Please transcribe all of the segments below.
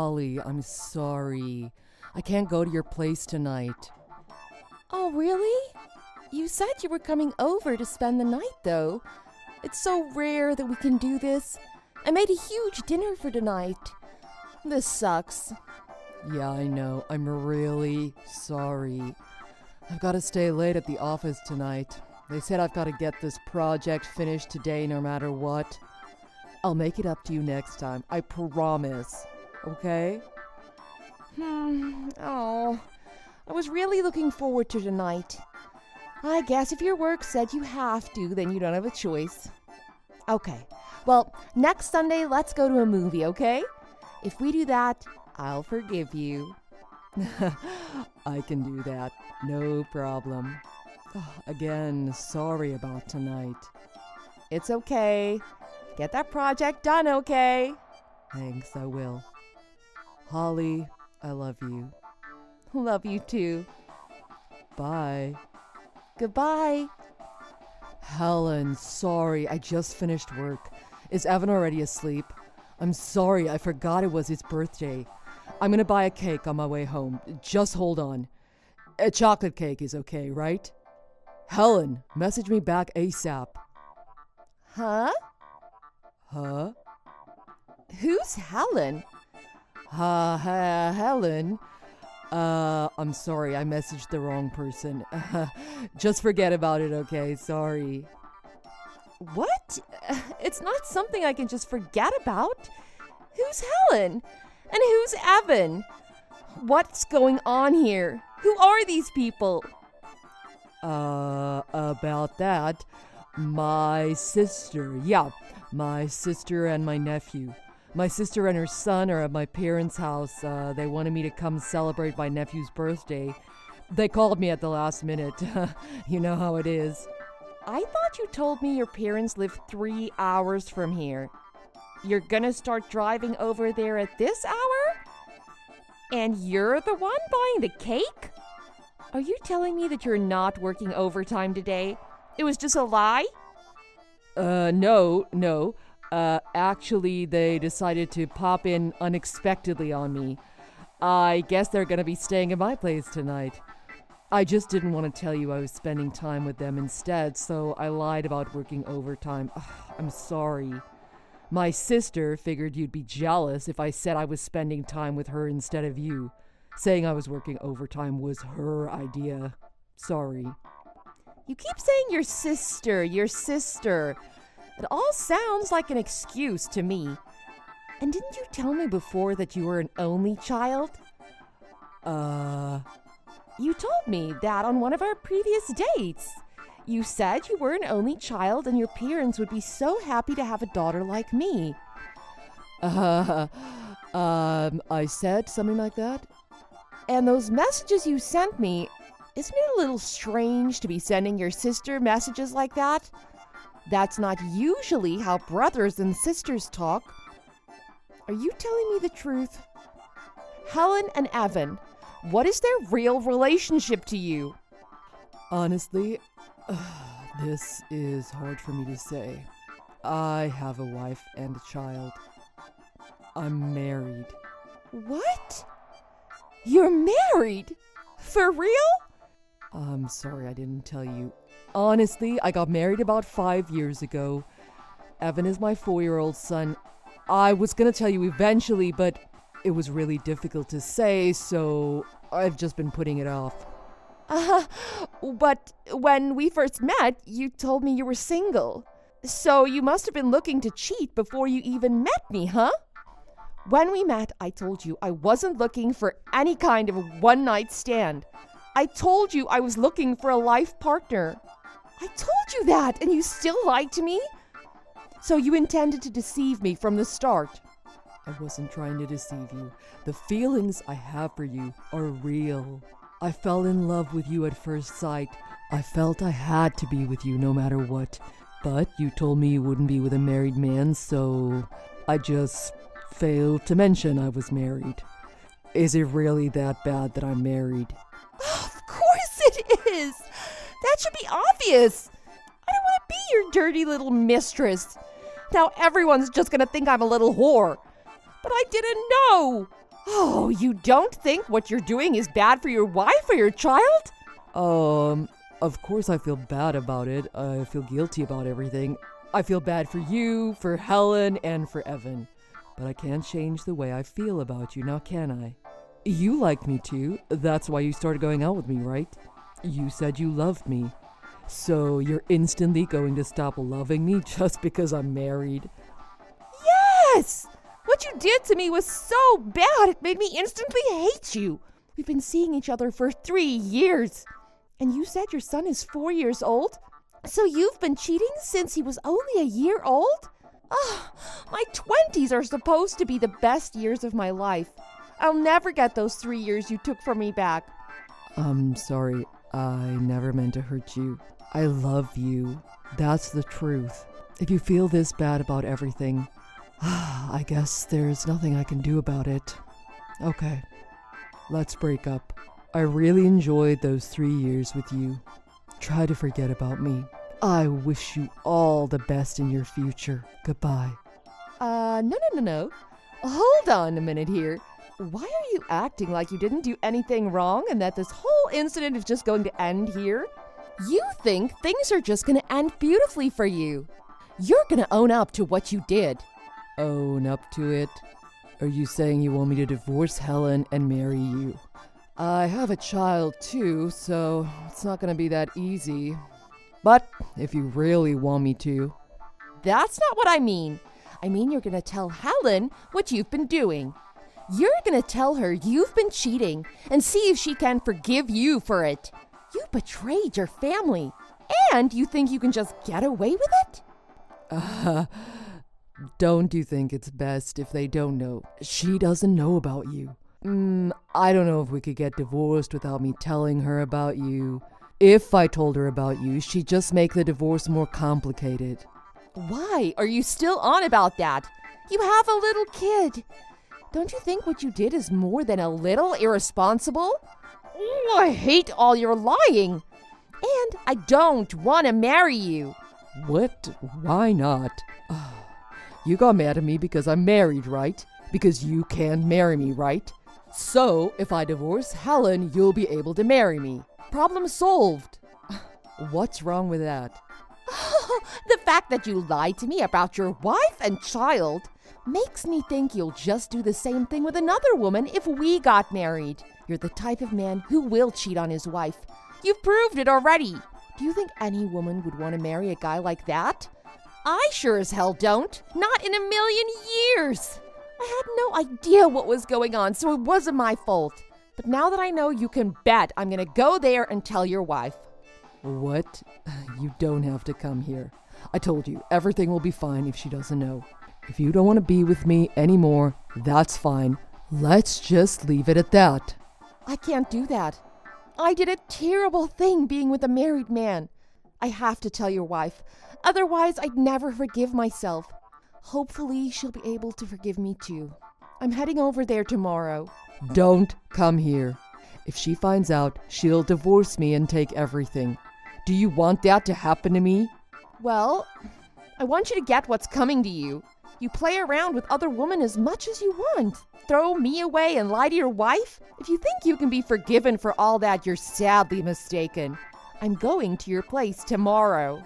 Holly, I'm sorry. I can't go to your place tonight. Oh, really? You said you were coming over to spend the night, though. It's so rare that we can do this. I made a huge dinner for tonight. This sucks. Yeah, I know. I'm really sorry. I've got to stay late at the office tonight. They said I've got to get this project finished today no matter what. I'll make it up to you next time. I promise. Okay? Oh, I was really looking forward to tonight. I guess if your work said you have to, then you don't have a choice. Okay, well, next Sunday, let's go to a movie, okay? If we do that, I'll forgive you. I can do that. No problem. Again, sorry about tonight. It's okay. Get that project done, okay? Thanks, I will. Holly, I love you. Love you too. Bye. Goodbye. Helen, sorry, I just finished work. Is Evan already asleep? I'm sorry, I forgot it was his birthday. I'm gonna buy a cake on my way home. Just hold on. A chocolate cake is okay, right? Helen, message me back ASAP. Huh? Huh? Who's Helen? Helen? I'm sorry, I messaged the wrong person. Just forget about it, okay? Sorry. What? It's not something I can just forget about. Who's Helen? And who's Evan? What's going on here? Who are these people? About that, my sister. Yeah, my sister and my nephew. My sister and her son are at my parents' house. They wanted me to come celebrate my nephew's birthday. They called me at the last minute. You know how it is. I thought you told me your parents live 3 hours from here. You're gonna start driving over there at this hour? And you're the one buying the cake? Are you telling me that you're not working overtime today? It was just a lie? No. Actually, they decided to pop in unexpectedly on me. I guess they're gonna be staying at my place tonight. I just didn't want to tell you I was spending time with them instead, so I lied about working overtime. Ugh, I'm sorry. My sister figured you'd be jealous if I said I was spending time with her instead of you. Saying I was working overtime was her idea. Sorry. You keep saying your sister. It all sounds like an excuse to me. And didn't you tell me before that you were an only child? You told me that on one of our previous dates. You said you were an only child and your parents would be so happy to have a daughter like me. I said something like that? And those messages you sent me, isn't it a little strange to be sending your sister messages like that? That's not usually how brothers and sisters talk. Are you telling me the truth? Helen and Evan, what is their real relationship to you? Honestly, this is hard for me to say. I have a wife and a child. I'm married. What? You're married? For real? I'm sorry I didn't tell you. Honestly, I got married about 5 years ago. Evan is my 4-year-old son. I was gonna tell you eventually, but it was really difficult to say, so I've just been putting it off. But when we first met, you told me you were single. So you must have been looking to cheat before you even met me, huh? When we met, I told you I wasn't looking for any kind of a one-night stand. I told you I was looking for a life partner. I told you that, and you still lied to me? So you intended to deceive me from the start. I wasn't trying to deceive you. The feelings I have for you are real. I fell in love with you at first sight. I felt I had to be with you no matter what. But you told me you wouldn't be with a married man, so I just failed to mention I was married. Is it really that bad that I'm married? Of course it is! That should be obvious! I don't want to be your dirty little mistress. Now everyone's just gonna think I'm a little whore. But I didn't know! Oh, you don't think what you're doing is bad for your wife or your child? Of course I feel bad about it. I feel guilty about everything. I feel bad for you, for Helen, and for Evan. But I can't change the way I feel about you, now can I? You like me too. That's why you started going out with me, right? You said you loved me. So you're instantly going to stop loving me just because I'm married? Yes! What you did to me was so bad, it made me instantly hate you. We've been seeing each other for 3 years. And you said your son is 4 years old? So you've been cheating since he was only a year old? My 20s are supposed to be the best years of my life. I'll never get those 3 years you took from me back. I'm sorry. I never meant to hurt you. I love you. That's the truth. If you feel this bad about everything, I guess there's nothing I can do about it. Okay, let's break up. I really enjoyed those 3 years with you. Try to forget about me. I wish you all the best in your future. Goodbye. No. Hold on a minute here. Why are you acting like you didn't do anything wrong and that this whole incident is just going to end here? You think things are just going to end beautifully for you. You're going to own up to what you did. Own up to it? Are you saying you want me to divorce Helen and marry you? I have a child too, so it's not going to be that easy. But if you really want me to. That's not what I mean. I mean you're going to tell Helen what you've been doing. You're going to tell her you've been cheating and see if she can forgive you for it. You betrayed your family, and you think you can just get away with it? Don't you think it's best if they don't know? She doesn't know about you. I don't know if we could get divorced without me telling her about you. If I told her about you, she'd just make the divorce more complicated. Why are you still on about that? You have a little kid. Don't you think what you did is more than a little irresponsible? I hate all your lying. And I don't want to marry you. What? Why not? You got mad at me because I'm married, right? Because you can't marry me, right? So, if I divorce Helen, you'll be able to marry me. Problem solved. What's wrong with that? The fact that you lied to me about your wife and child makes me think you'll just do the same thing with another woman if we got married. You're the type of man who will cheat on his wife. You've proved it already. Do you think any woman would want to marry a guy like that? I sure as hell don't. Not in a million years. I had no idea what was going on, so it wasn't my fault. But now that I know, you can bet I'm going to go there and tell your wife. What? You don't have to come here. I told you, everything will be fine if she doesn't know. If you don't want to be with me anymore, that's fine. Let's just leave it at that. I can't do that. I did a terrible thing being with a married man. I have to tell your wife. Otherwise, I'd never forgive myself. Hopefully, she'll be able to forgive me too. I'm heading over there tomorrow. Don't come here. If she finds out, she'll divorce me and take everything. Do you want that to happen to me? Well, I want you to get what's coming to you. You play around with other women as much as you want. Throw me away and lie to your wife? If you think you can be forgiven for all that, you're sadly mistaken. I'm going to your place tomorrow.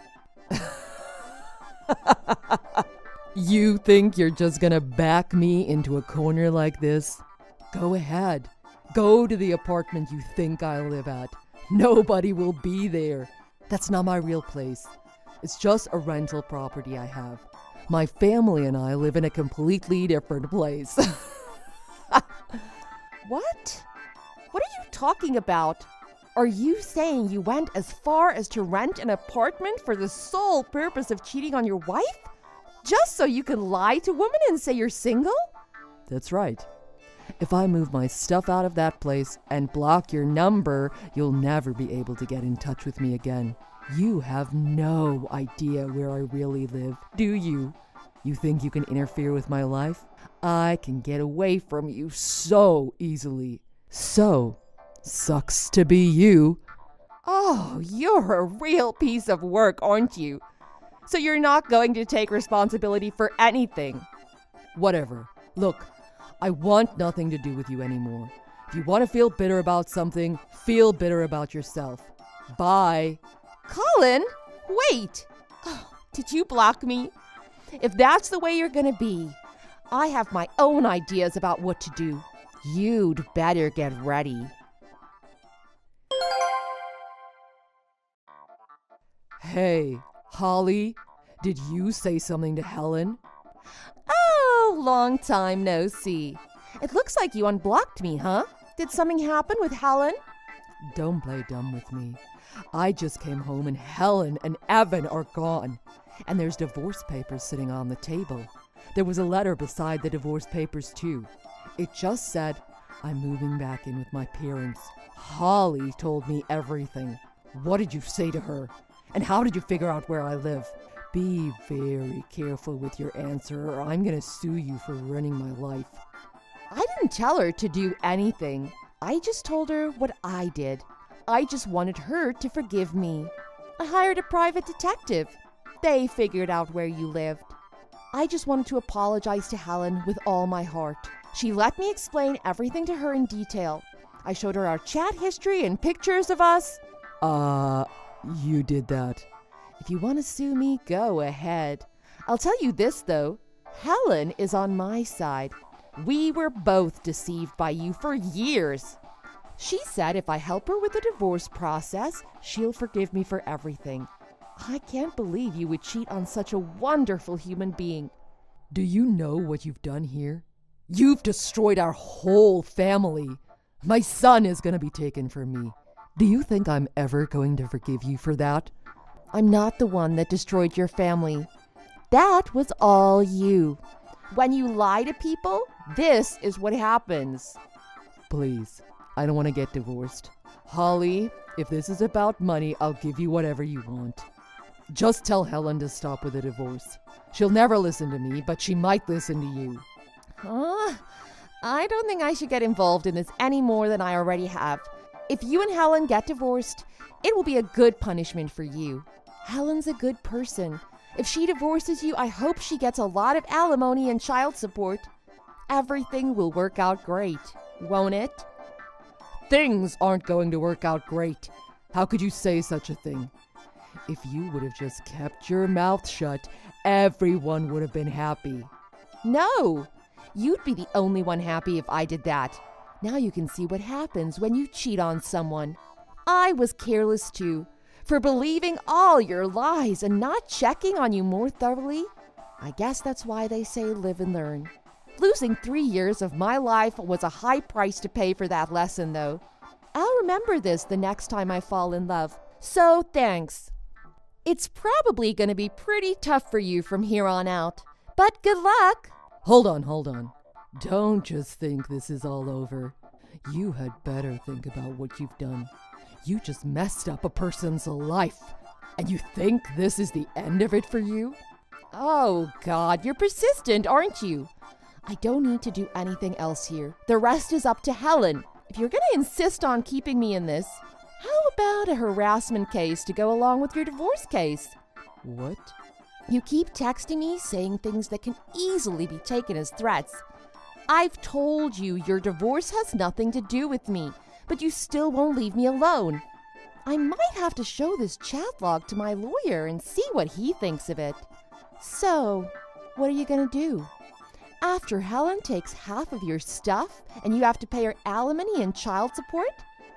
You think you're just gonna back me into a corner like this? Go ahead. Go to the apartment you think I live at. Nobody will be there. That's not my real place. It's just a rental property I have. My family and I live in a completely different place. What? What are you talking about? Are you saying you went as far as to rent an apartment for the sole purpose of cheating on your wife? Just so you can lie to women and say you're single? That's right. If I move my stuff out of that place and block your number, you'll never be able to get in touch with me again. You have no idea where I really live, do you? You think you can interfere with my life? I can get away from you so easily. So, sucks to be you. Oh, you're a real piece of work, aren't you? So you're not going to take responsibility for anything. Whatever. Look, I want nothing to do with you anymore. If you want to feel bitter about something, feel bitter about yourself. Bye. Colin, wait! Oh, did you block me? If that's the way you're gonna be, I have my own ideas about what to do. You'd better get ready. Hey, Holly, did you say something to Helen? Oh, long time no see. It looks like you unblocked me, huh? Did something happen with Helen? Don't play dumb with me. I just came home and Helen and Evan are gone. And there's divorce papers sitting on the table. There was a letter beside the divorce papers too. It just said, I'm moving back in with my parents. Holly told me everything. What did you say to her? And how did you figure out where I live? Be very careful with your answer or I'm gonna sue you for ruining my life. I didn't tell her to do anything. I just told her what I did. I just wanted her to forgive me. I hired a private detective. They figured out where you lived. I just wanted to apologize to Helen with all my heart. She let me explain everything to her in detail. I showed her our chat history and pictures of us. You did that. If you want to sue me, go ahead. I'll tell you this, though. Helen is on my side. We were both deceived by you for years. She said if I help her with the divorce process, she'll forgive me for everything. I can't believe you would cheat on such a wonderful human being. Do you know what you've done here? You've destroyed our whole family. My son is going to be taken from me. Do you think I'm ever going to forgive you for that? I'm not the one that destroyed your family. That was all you. When you lie to people, this is what happens. Please, I don't want to get divorced. Holly, if this is about money, I'll give you whatever you want. Just tell Helen to stop with the divorce. She'll never listen to me, but she might listen to you. I don't think I should get involved in this any more than I already have. If you and Helen get divorced, it will be a good punishment for you. Helen's a good person. If she divorces you, I hope she gets a lot of alimony and child support. Everything will work out great, won't it? Things aren't going to work out great. How could you say such a thing? If you would have just kept your mouth shut, everyone would have been happy. No, you'd be the only one happy if I did that. Now you can see what happens when you cheat on someone. I was careless too, for believing all your lies and not checking on you more thoroughly. I guess that's why they say live and learn. Losing 3 years of my life was a high price to pay for that lesson, though. I'll remember this the next time I fall in love. So thanks. It's probably going to be pretty tough for you from here on out, but good luck. Hold on. Don't just think this is all over. You had better think about what you've done. You just messed up a person's life. And you think this is the end of it for you? Oh, God, you're persistent, aren't you? I don't need to do anything else here. The rest is up to Helen. If you're going to insist on keeping me in this, how about a harassment case to go along with your divorce case? What? You keep texting me saying things that can easily be taken as threats. I've told you your divorce has nothing to do with me, but you still won't leave me alone. I might have to show this chat log to my lawyer and see what he thinks of it. So, what are you going to do? After Helen takes half of your stuff and you have to pay her alimony and child support,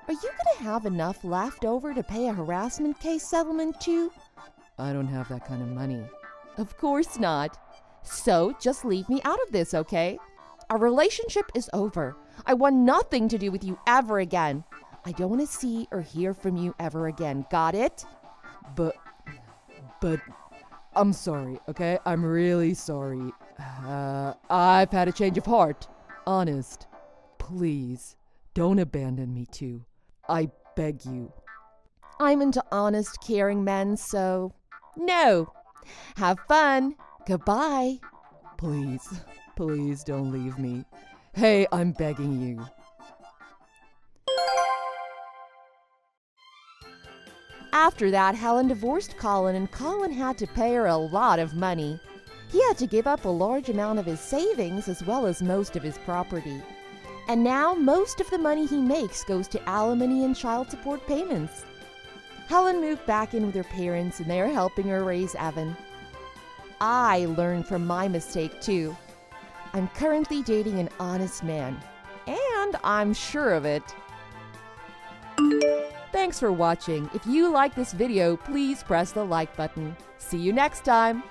are you going to have enough left over to pay a harassment case settlement too? I don't have that kind of money. Of course not. So just leave me out of this, okay? Our relationship is over. I want nothing to do with you ever again. I don't want to see or hear from you ever again. Got it? But I'm sorry, okay? I'm really sorry. I've had a change of heart. Honest. Please, don't abandon me too. I beg you. I'm into honest, caring men, so no. Have fun. Goodbye. Please don't leave me. Hey, I'm begging you. After that, Helen divorced Colin, and Colin had to pay her a lot of money. He had to give up a large amount of his savings as well as most of his property. And now most of the money he makes goes to alimony and child support payments. Helen moved back in with her parents and they are helping her raise Evan. I learned from my mistake too. I'm currently dating an honest man, and I'm sure of it. Thanks for watching. If you like this video, please press the like button. See you next time.